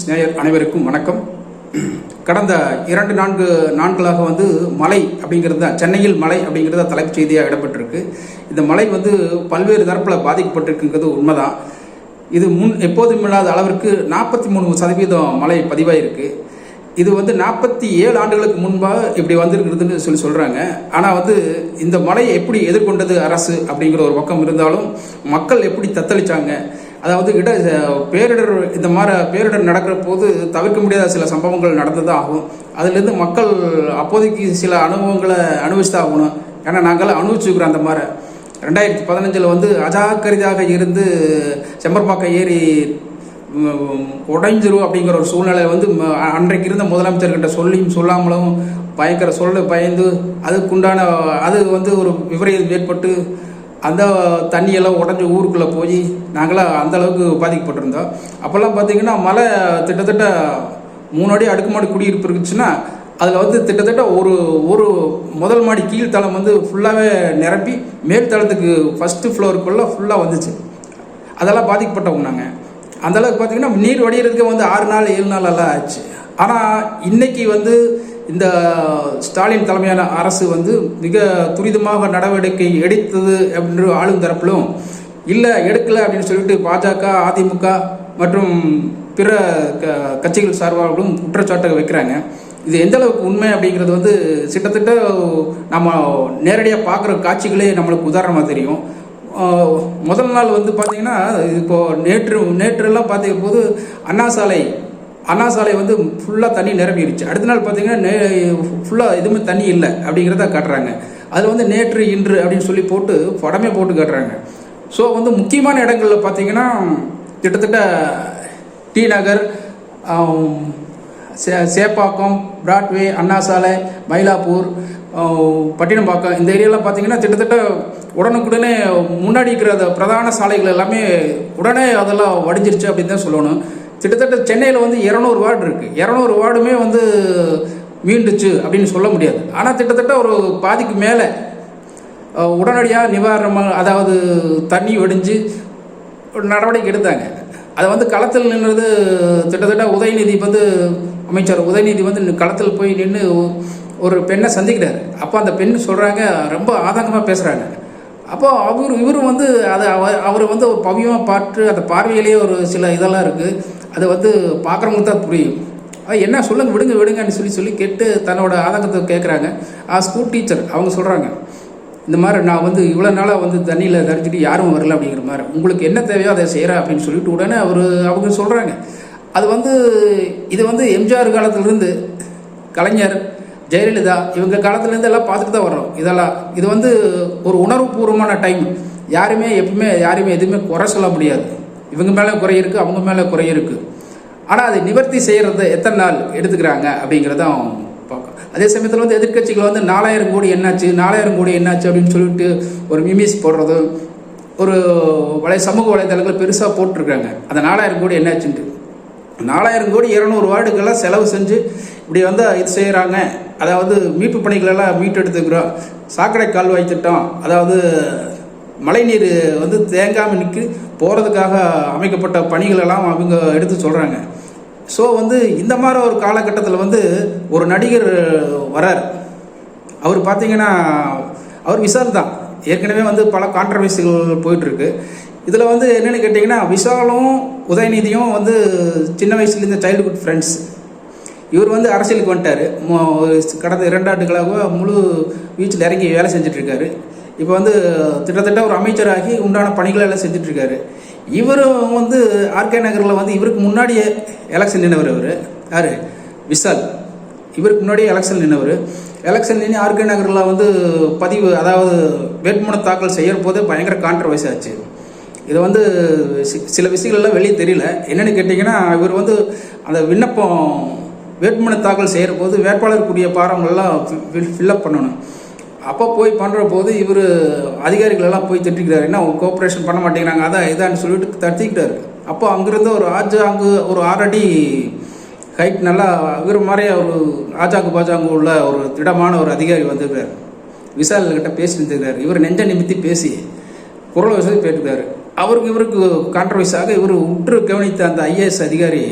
நேயர் அனைவருக்கும் வணக்கம். கடந்த 2-4 நாட்களாக மழை அப்படிங்கிறது தான், சென்னையில் மழை அப்படிங்கிறத தலைப்புச் செய்தியாக இடம்பெற்றிருக்கு. இந்த மழை பல்வேறு தரப்பில் பாதிக்கப்பட்டிருக்குங்கிறது உண்மைதான். இது எப்போதும் இல்லாத அளவிற்கு 43% மழை பதிவாயிருக்கு. இது 47 ஆண்டுகளுக்கு முன்பாக இப்படி வந்திருக்கிறதுன்னு சொல்கிறாங்க. ஆனால் இந்த மழையை எப்படி எதிர்கொண்டது அரசு அப்படிங்கிற ஒரு பக்கம் இருந்தாலும், மக்கள் எப்படி தத்தளிச்சாங்க, அதாவது பேரிடர், இந்த மாதிரி பேரிடர் நடக்கிற போது தவிர்க்க முடியாத சில சம்பவங்கள் நடந்ததாக ஆகும். அதுலேருந்து மக்கள் அப்போதைக்கு சில அனுபவங்களை அனுபவிச்சுதான் ஆகணும். ஏன்னா நாங்கள் அனுபவிச்சுக்கிறோம். அந்த மாதிரி 2015 அஜாக்கிரதையாக இருந்து செம்பர்பாக்கம் ஏரி உடைஞ்சிரும் அப்படிங்கிற ஒரு சூழ்நிலை அன்றைக்கு இருந்த முதலமைச்சர்கிட்ட சொல்லியும் சொல்லாமலும் பயங்கர பயந்து அதுக்குண்டான அது ஒரு விபரீதம் ஏற்பட்டு அந்த தண்ணியெல்லாம் உடஞ்சி ஊருக்குள்ளே போய் நாங்களாம் அந்தளவுக்கு பாதிக்கப்பட்டிருந்தோம். அப்போல்லாம் பார்த்திங்கன்னா மழை கிட்டத்தட்ட 3 அடி அடுக்குமாடி குடியிருப்பு இருக்குச்சுன்னா அதில் கிட்டத்தட்ட ஒரு முதல் மாடி கீழ்த்தளம் ஃபுல்லாகவே நிரப்பி மேல் தளத்துக்கு ஃபஸ்ட்டு ஃப்ளோருக்குள்ளே ஃபுல்லாக வந்துச்சு. அதெல்லாம் பாதிக்கப்பட்டவங்க நாங்கள். அந்தளவுக்கு பார்த்திங்கன்னா நீர் வடிகிறதுக்கு 6 நாள் 7 நாள் எல்லாம் ஆச்சு. ஆனால் இன்றைக்கி இந்த ஸ்டாலின் தலைமையான அரசு மிக துரிதமாக நடவடிக்கை எடுத்தது அப்படின்ற ஆளும் தரப்பிலும் இல்லை எடுக்கலை அப்படின்னு சொல்லிட்டு பாஜக, அதிமுக மற்றும் பிற கட்சிகள் சார்பாகவும் குற்றச்சாட்டு வைக்கிறாங்க. இது எந்த அளவுக்கு உண்மை அப்படிங்கிறது கிட்டத்தட்ட நம்ம நேரடியாக பார்க்குற காட்சிகளே நம்மளுக்கு உதாரணமாக தெரியும். முதல் நாள் பார்த்திங்கன்னா இப்போது நேற்றுலாம் பார்த்திங்க போது அண்ணா சாலை ஃபுல்லாக தண்ணி நிரம்பிடுச்சு. அடுத்த நாள் பார்த்திங்கன்னா ஃபுல்லாக எதுவுமே தண்ணி இல்லை அப்படிங்கிறத காட்டுறாங்க. அதில் நேற்று இன்று அப்படின்னு சொல்லி போட்டு படமே போட்டு காட்டுறாங்க. ஸோ முக்கியமான இடங்களில் பார்த்திங்கன்னா கிட்டத்தட்ட டி நகர், சேப்பாக்கம், பிராட்வே, அண்ணா சாலை, மயிலாப்பூர், பட்டினப்பாக்கம், இந்த ஏரியாலாம் பார்த்திங்கன்னா கிட்டத்தட்ட உடனுக்குடனே முன்னாடி இருக்கிற பிரதான சாலைகள் எல்லாமே உடனே அதெல்லாம் வடிஞ்சிருச்சு அப்படின்னு தான் சொல்லணும். கிட்டத்தட்ட சென்னையில் 200 வார்டு இருக்குது. 200 வார்டுமே மீண்டுச்சு அப்படின்னு சொல்ல முடியாது. ஆனால் கிட்டத்தட்ட ஒரு பாதிக்கு மேலே உடனடியாக நிவாரணமாக, அதாவது தண்ணி வடிஞ்சு ஒரு நடவடிக்கை எடுத்தாங்க. அதை களத்தில் நின்றது கிட்டத்தட்ட உதயநிதி அமைச்சர் உதயநிதி களத்தில் போய் நின்று ஒரு பெண்ணை சந்திக்கிறார். அப்போ அந்த பெண் சொல்கிறாங்க, ரொம்ப ஆதங்கமாக பேசுகிறாங்க. அப்போது இவரும் அதை அவர் ஒரு பவியமாக பார்த்து அந்த பார்வையிலேயே ஒரு சில இதெல்லாம் இருக்குது. அது பார்க்குறவங்களுக்கு தான் புரியும். அது என்ன சொல்லுங்க, விடுங்கன்னு சொல்லி கேட்டு தன்னோட ஆதங்கத்தை கேட்குறாங்க. ஸ்கூல் டீச்சர் அவங்க சொல்கிறாங்க, இந்த மாதிரி நான் இவ்வளோ நாளாக தண்ணியில் தரிச்சிட்டு யாரும் வரல அப்படிங்கிற மாதிரி, உங்களுக்கு என்ன தேவையோ அதை செய்கிறேன் அப்படின்னு சொல்லிட்டு உடனே அவங்க சொல்கிறாங்க. அது இது எம்ஜிஆர் காலத்திலிருந்து கலைஞர், ஜெயலலிதா இவங்க காலத்துலேருந்து எல்லாம் பார்த்துட்டு தான் வர்றோம். இது ஒரு உணர்வுபூர்வமான டைம். எப்பவுமே யாரையுமே எதுவுமே குறை சொல்ல முடியாது. இவங்க மேலே குறை இருக்குது, அவங்க மேலே குறை இருக்குது. ஆனால் அதை நிவர்த்தி செய்கிறது எத்தனை நாள் எடுத்துக்கிறாங்க அப்படிங்கிறத பார்க்கும். அதே சமயத்தில் எதிர்கட்சிகள் 4000 கோடி என்னாச்சு, 4000 கோடி என்னாச்சு அப்படின்னு சொல்லிட்டு ஒரு மிமிஸ் போடுறது, ஒரு சமூக வலைதளங்கள் பெருசாக போட்டிருக்காங்க. அந்த 4000 கோடி என்னாச்சுன்ட்டு 4000 கோடி 200 வார்டுக்கெல்லாம் செலவு செஞ்சு இப்படி இது செய்கிறாங்க. அதாவது மீட்பு பணிகளெல்லாம் மீட்டெடுத்துக்கிறோம். சாக்கடை கால்வாய் திட்டம், அதாவது மழைநீர் தேங்காமல் நிற்க போகிறதுக்காக அமைக்கப்பட்ட பணிகளெல்லாம் அவங்க எடுத்து சொல்கிறாங்க. ஸோ இந்த மாதிரி ஒரு காலகட்டத்தில் ஒரு நடிகர் வரார். அவர் பார்த்திங்கன்னா அவர் விஷால் தான். ஏற்கனவே பல கான்ட்ரவர்சிகள் போயிட்டுருக்கு. இதில் என்னென்னு கேட்டிங்கன்னா, விஷாலும் உதயநிதியும் சின்ன வயசுலேருந்து சைல்டுஹுட் ஃப்ரெண்ட்ஸ். இவர் அரசியலுக்கு வந்துட்டார். கடந்த 2 ஆண்டுகளாக முழு வீச்சில் இறங்கி வேலை செஞ்சிட்ருக்காரு. இப்போ கிட்டத்தட்ட ஒரு அமைச்சராகி உண்டான பணிகளை எல்லாம் செஞ்சிட்ருக்காரு. இவரும் ஆர்கே நகரில் இவருக்கு முன்னாடியே எலெக்ஷன் நின்றவர். யார்? விஷால். இவருக்கு முன்னாடியே எலெக்ஷன் நின்று ஆர்கே நகரில் பதிவு, அதாவது வேட்புமனு தாக்கல் செய்கிற போது பயங்கர கான்ட்ரவர்சி ஆச்சு. இது சில விஷயங்கள்லாம் வெளியே தெரியல. என்னென்னு கேட்டிங்கன்னா, இவர் அந்த விண்ணப்பம் வேட்புமனு தாக்கல் செய்கிற போது வேட்பாளருக்குரிய பாரங்கள்லாம் ஃபில்லப் பண்ணணும். அப்போ போய் பண்ணுற போது இவர் அதிகாரிகளெல்லாம் போய் திட்டிக்கிறாரு, என்ன கோஆப்ரேஷன் பண்ண மாட்டேங்கிறாங்க, அதான் இதான்னு சொல்லிட்டு தட்டிக்கிட்டாரு. அப்போ அங்கேருந்து ஒரு ஒரு 6 அடி ஹைட், நல்லா இவர் மாதிரியே ஒரு பாஜாங்கு உள்ள ஒரு திடமான ஒரு அதிகாரி வந்துருக்கார். விஷால்கிட்ட பேசிட்டுருக்காரு. இவர் நெஞ்ச நிமித்தி பேசி குரல் வசதி பேட்டுக்கிறாரு. இவருக்கு கான்ட்ரவர்ஸாக இவர் உற்று கவனித்த அந்த ஐஏஎஸ் அதிகாரி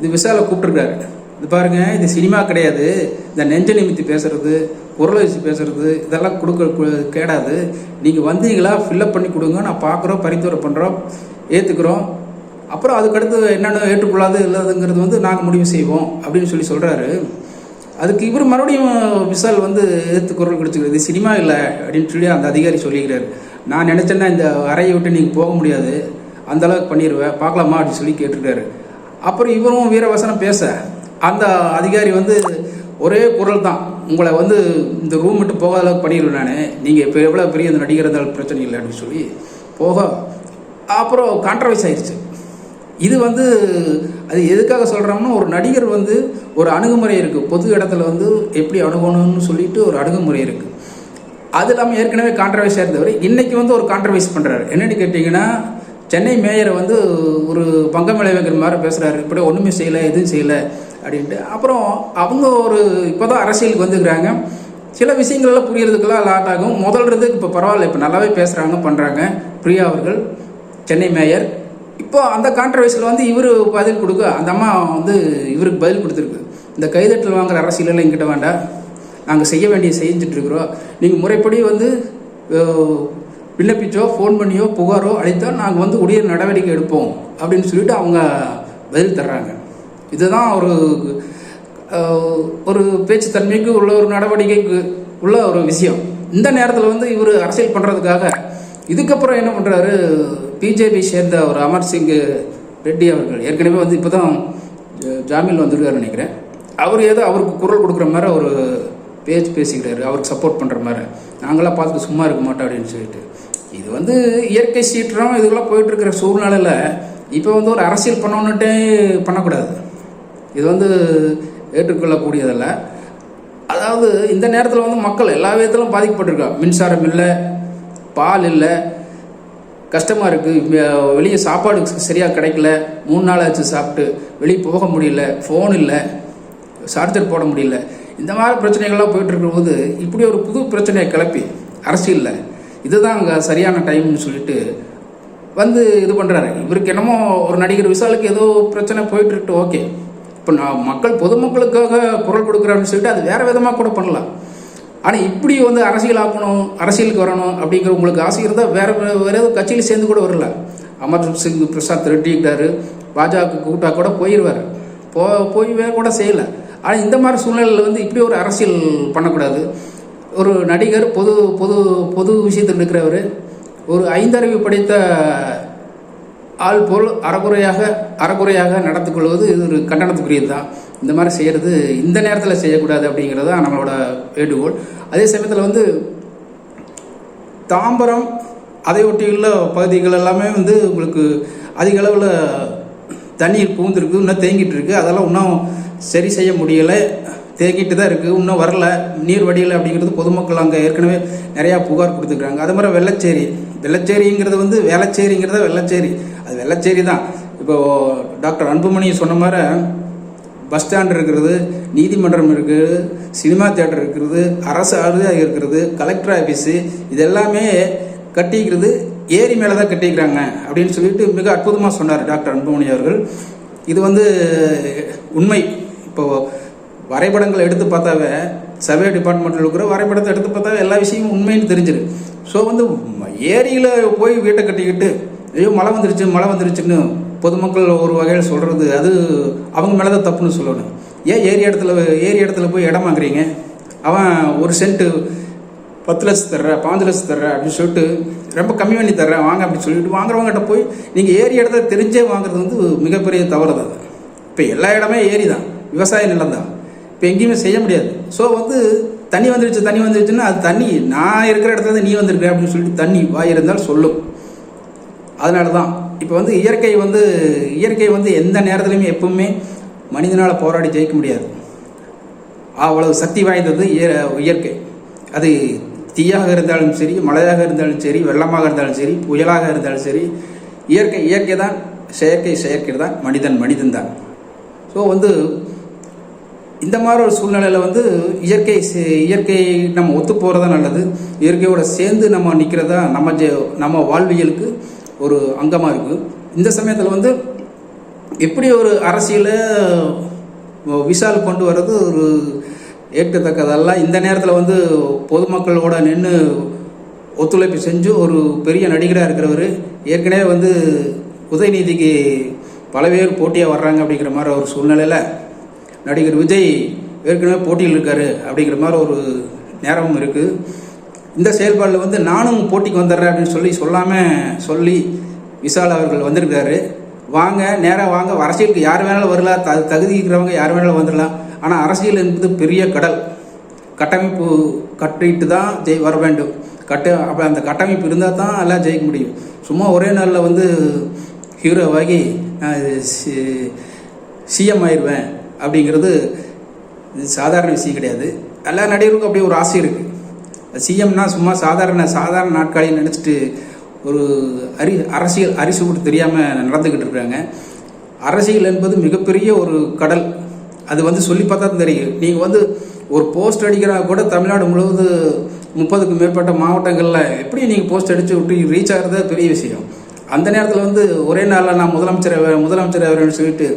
இது விஷாலை கூப்பிட்டுருக்காரு. இது பாருங்க, இது சினிமா கிடையாது, இந்த நெஞ்ச நிமித்தி பேசுறது, குரலை வச்சு பேசுறது இதெல்லாம் கொடுக்க கேடாது. நீங்கள் வந்தீங்களா, ஃபில்லப் பண்ணி கொடுங்க, நான் பார்க்குறோம், பரிந்துரை பண்ணுறோம், ஏற்றுக்கிறோம். அப்புறம் அதுக்கடுத்து என்னென்ன ஏற்றுக்கொள்ளாது இல்லாதுங்கிறது வந்து நாங்கள் முடிவு செய்வோம் அப்படின்னு சொல்கிறாரு. அதுக்கு இவர் மறுபடியும் விஷால் வந்து எதிர்த்து குரல் கொடுத்துக்கிறது, சினிமா இல்லை அப்படின்னு சொல்லி அந்த அதிகாரி சொல்லிக்கிறார். நான் நினச்சேன்னா இந்த அறையை விட்டு நீங்கள் போக முடியாது, அந்த அளவுக்கு பண்ணிடுவேன், பார்க்கலாமா அப்படின்னு சொல்லி கேட்டிருக்காரு. அப்புறம் இவரும் வீரவசனம் பேச அந்த அதிகாரி வந்து ஒரே குரல் தான், உங்களை வந்து இந்த ரூம் விட்டு போகாத அளவுக்கு பண்ணிடுவேன் நான், நீங்கள் இப்போ எவ்வளோ பெரிய அந்த நடிகர் இருந்தாலும் பிரச்சனை இல்லை அப்படின்னு சொல்லி போக அப்புறம் கான்ட்ரவர்சி ஆயிடுச்சு. இது வந்து அது எதுக்காக சொல்கிறோம்னா, ஒரு நடிகர் வந்து ஒரு அணுகுமுறை இருக்குது, பொது இடத்துல வந்து எப்படி அணுகணும்னு சொல்லிட்டு ஒரு அணுகுமுறை இருக்குது. அது இல்லாமல் ஏற்கனவே கான்ட்ரவர்சியாக இருந்தவர் இன்றைக்கி வந்து ஒரு கான்ட்ரவர்சி பண்ணுறாரு. என்னென்னு கேட்டிங்கன்னா, சென்னை மேயரை வந்து ஒரு பங்கம் விளைவிக்கிற மாதிரி பேசுகிறாரு, இப்படி ஒன்றுமே செய்யலை, எதுவும் செய்யலை அப்படின்ட்டு. அப்புறம் அவங்க ஒரு இப்போ தான் அரசியலுக்கு வந்துக்கிறாங்க, சில விஷயங்கள்லாம் புரியறதுக்கெல்லாம் லாட் ஆகும். முதல்றதுக்கு இப்போ பரவாயில்ல, இப்போ நல்லாவே பேசுகிறாங்க, பண்ணுறாங்க. பிரியா அவர்கள் சென்னை மேயர். இப்போ அந்த கான்ட்ரவர்சியில் வந்து இவர் பதில் கொடுக்க, அந்த அம்மா வந்து இவருக்கு பதில் கொடுத்துருக்கு. இந்த கைதட்டல் வாங்குற அரசியலெல்லாம் எங்கிட்ட வேண்டாம், நாங்கள் செய்ய வேண்டிய செஞ்சுட்ருக்குறோம், நீங்கள் முறைப்படி வந்து விண்ணப்பிச்சோ ஃபோன் பண்ணியோ புகாரோ அளித்தால் நாங்கள் வந்து உரிய நடவடிக்கை எடுப்போம் அப்படின்னு சொல்லிட்டு அவங்க பதில் தர்றாங்க. இதுதான் ஒரு பேச்சுத்தன்மைக்கு உள்ள ஒரு நடவடிக்கைக்கு உள்ள ஒரு விஷயம். இந்த நேரத்தில் வந்து இவர் அரசியல் பண்ணுறதுக்காக இதுக்கப்புறம் என்ன பண்ணுறாரு, பிஜேபி சேர்ந்த ஒரு அமர் சிங் ரெட்டி அவர்கள் ஏற்கனவே வந்து இப்போ தான் ஜாமீன் வந்திருக்காருன்னு நினைக்கிறேன். அவர் ஏதோ அவருக்கு குரல் கொடுக்குற மாதிரி ஒரு பேசிக்கிறாரு, அவருக்கு சப்போர்ட் பண்ணுற மாதிரி, நாங்களாம் பார்த்துட்டு சும்மா இருக்க மாட்டோம் அப்படின்னு சொல்லிட்டு. இது வந்து இயற்கை சீற்றம் இதுக்கெல்லாம் போயிட்டுருக்கிற சூழ்நிலையில் இப்போ வந்து ஒரு அரசியல் பண்ணணுன்ட்டே பண்ணக்கூடாது, இது வந்து ஏற்றுக்கொள்ளக்கூடியதில்லை. அதாவது இந்த நேரத்தில் வந்து மக்கள் எல்லா விதத்திலும் பாதிக்கப்பட்டிருக்காங்க. மின்சாரம் இல்லை, பால் இல்லை, கஷ்டமாக இருக்குது, வெளியே சாப்பாடு சரியாக கிடைக்கல, 3 நாள் ஆச்சு சாப்பிட்டு, வெளியே போக முடியல, ஃபோன் இல்லை, சார்ஜர் போட முடியல, இந்த மாதிரி பிரச்சனைகள்லாம் போயிட்டுருக்கிற போது இப்படி ஒரு புது பிரச்சனையை கிளப்பி அரசியலில் இதுதான் அங்கே சரியான டைம்னு சொல்லிட்டு வந்து இது பண்ணுறாரு. இவருக்கு என்னமோ ஒரு நடிகர் விஷாலுக்கு ஏதோ பிரச்சனை போயிட்டுருக்கு, ஓகே. இப்போ நான் பொதுமக்களுக்காக குரல் கொடுக்குறான்னு சொல்லிட்டு அது வேறு விதமாக கூட பண்ணலாம். ஆனால் இப்படி வந்து அரசியல் ஆக்கணும், அரசியலுக்கு வரணும் அப்படிங்கிற உங்களுக்கு ஆசை இருந்தால் வேறு ஏதோ கட்சியில் சேர்ந்து கூட வரல. அமர் சிங் பிரசாத் ரெட்டிக்கிட்டாரு, பாஜக கூட்டா கூட போயிடுவார், போய் வேறு கூட செய்யலை. ஆனால் இந்த மாதிரி சூழ்நிலையில் வந்து இப்படி ஒரு அரசியல் பண்ணக்கூடாது. ஒரு நடிகர் பொது பொது பொது விஷயத்தில் இருக்கிறவர், ஒரு 5 அறிவு படைத்த ஆள் போல் அறகுறையாக நடந்து கொள்வது இது ஒரு கண்டனத்துக்குரியது தான். இந்த மாதிரி செய்கிறது இந்த நேரத்தில் செய்யக்கூடாது அப்படிங்கிறது தான் நம்மளோட வேண்டுகோள். அதே சமயத்தில் வந்து தாம்பரம் அதை ஒட்டியுள்ள பகுதிகள் எல்லாமே வந்து உங்களுக்கு அதிக அளவில் தண்ணீர் பூந்துருக்கு, இன்னும் தேங்கிட்டு இருக்குது. அதெல்லாம் இன்னும் சரி செய்ய முடியலை, தேங்கிட்டு தான் இருக்குது, இன்னும் வரல, நீர் வடியலை அப்படிங்கிறது பொதுமக்கள் அங்கே ஏற்கனவே நிறையா புகார் கொடுத்துருக்குறாங்க. அது மாதிரி வெள்ளச்சேரிங்கிறது வந்து வேளச்சேரிங்கிறத வெள்ளச்சேரி, அது வெள்ளச்சேரி தான். இப்போது டாக்டர் அன்புமணி சொன்ன மாதிரி பஸ் ஸ்டாண்ட் இருக்கிறது, நீதிமன்றம் இருக்குது, சினிமா தியேட்டர் இருக்கிறது, அரசு அலுவலகம் இருக்கிறது, கலெக்டர் ஆஃபீஸு, இதெல்லாமே கட்டிக்கிறது ஏரி மேலே தான் கட்டிக்கிறாங்க அப்படின்னு சொல்லிட்டு மிக அற்புதமாக சொன்னார் டாக்டர் அன்புமணி அவர்கள். இது வந்து உண்மை. இப்போது வரைபடங்களை எடுத்து பார்த்தாவே, சர்வே டிபார்ட்மெண்ட்டில் இருக்கிற வரைபடத்தை எடுத்து பார்த்தாவே எல்லா விஷயமும் உண்மைன்னு தெரிஞ்சிரு. ஸோ வந்து ஏரியில் போய் வீட்டை கட்டிக்கிட்டு ஐயோ மழை வந்துருச்சுன்னு பொதுமக்கள் ஒரு வகையில் சொல்கிறது, அது அவங்க மேலே தான் தப்புன்னு சொல்லணும். ஏன் ஏரி இடத்துல போய் இடம் வாங்குறீங்க, அவன் 1 சென்ட்டு 10 லட்சம் தர்றேன், 5 லட்சம் தர்றேன் அப்படின்னு சொல்லிட்டு ரொம்ப கம்மி பண்ணி தர்றேன் வாங்க அப்படின்னு சொல்லிட்டு வாங்குறவங்ககிட்ட போய் நீங்கள் ஏரி இடத்துல தெரிஞ்சே வாங்குறது வந்து மிகப்பெரிய தவறு தான். இப்போ எல்லா இடமே ஏரி தான், விவசாய நிலம் தான், இப்போ எங்கேயுமே செய்ய முடியாது. ஸோ வந்து தண்ணி வந்துருச்சுன்னா அது தண்ணி நான் இருக்கிற இடத்துல நீ வந்திருக்க அப்படின்னு சொல்லிட்டு தண்ணி வாய் இருந்தால் சொல்லும். அதனால தான் இப்போ வந்து இயற்கை வந்து எந்த நேரத்துலையுமே எப்பவுமே மனிதனால் போராடி ஜெயிக்க முடியாது. அவ்வளவு சக்தி வாய்ந்தது இயற்கை. அது தீயாக இருந்தாலும் சரி, மழையாக இருந்தாலும் சரி, வெள்ளமாக இருந்தாலும் சரி, புயலாக இருந்தாலும் சரி, இயற்கை தான், செயற்கை தான், மனிதன் தான். ஸோ வந்து இந்த மாதிரி ஒரு சூழ்நிலையில் வந்து இயற்கை நம்ம ஒத்து போகிறதா நல்லது. இயற்கையோட சேர்ந்து நம்ம நிற்கிறதா நம்ம வாழ்வியலுக்கு ஒரு அங்கமாக இருக்குது. இந்த சமயத்தில் வந்து இப்படி ஒரு அரசியலை விஷால் கொண்டு வர்றது ஒரு ஏற்கத்தக்கதெல்லாம். இந்த நேரத்தில் வந்து பொதுமக்களோட நின்று ஒத்துழைப்பு செஞ்சு ஒரு பெரிய நடிகராக இருக்கிறவர், ஏற்கனவே வந்து உதயநிதிக்கு பல பேர் போட்டியாக வர்றாங்க அப்படிங்கிற மாதிரி ஒரு சூழ்நிலையில் நடிகர் விஜய் ஏற்கனவே போட்டியில் இருக்கார் அப்படிங்கிற மாதிரி ஒரு நேரமும் இருக்குது. இந்த செயல்பாடில் வந்து நானும் போட்டிக்கு வந்துடுறேன் அப்படின்னு சொல்லி விஷால் அவர்கள் வந்திருக்காரு. வாங்க, நேராக வாங்க, அரசியலுக்கு யார் வேணாலும் வரலாம், தகுதி இருக்கிறவங்க யார் வேணாலும் வந்துடலாம். ஆனால் அரசியல் என்பது பெரிய கடல், கட்டமைப்பு கட்டிட்டு தான் வர வேண்டும். அப்போ அந்த கட்டமைப்பு இருந்தால் தான் எல்லாம் ஜெயிக்க முடியும். சும்மா ஒரே நாளில் வந்து ஹீரோவாகி சிஎம் ஆயிடுவேன் அப்படிங்கிறது சாதாரண விஷயம் கிடையாது. எல்லா நடிகருக்கும் அப்படி ஒரு ஆசை இருக்குது. சிஎம்னா சும்மா சாதாரண நாட்காலின்னு நினச்சிட்டு ஒரு அரசியல் அரிசி கூட தெரியாமல் நடந்துக்கிட்டு இருக்காங்க. அரசியல் என்பது மிகப்பெரிய ஒரு கடல். அது வந்து சொல்லி பார்த்தா தான் தெரியும். நீங்கள் வந்து ஒரு போஸ்ட் அடிக்கிறா கூட தமிழ்நாடு முழுவதும் 30க்கும் மேற்பட்ட மாவட்டங்களில் எப்படி நீங்கள் போஸ்ட் அடித்து விட்டு ரீச் ஆகிறது பெரிய விஷயம். அந்த நேரத்தில் வந்து ஒரே நாளில் நான் முதலமைச்சர் வரேன்னு சொல்லிட்டு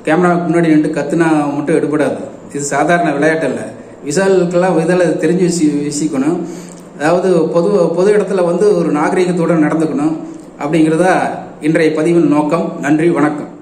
கேமராவுக்கு முன்னாடி நின்று கத்துனா மட்டும் எடுபடாது. இது சாதாரண விளையாட்டு இல்லை. விஷாலுக்கெல்லாம் இதில் தெரிஞ்சு விசிக்கணும். அதாவது பொது இடத்துல வந்து ஒரு நாகரிகத்தோடு நடந்துக்கணும் அப்படிங்கிறதா இன்றைய பதிவின் நோக்கம். நன்றி, வணக்கம்.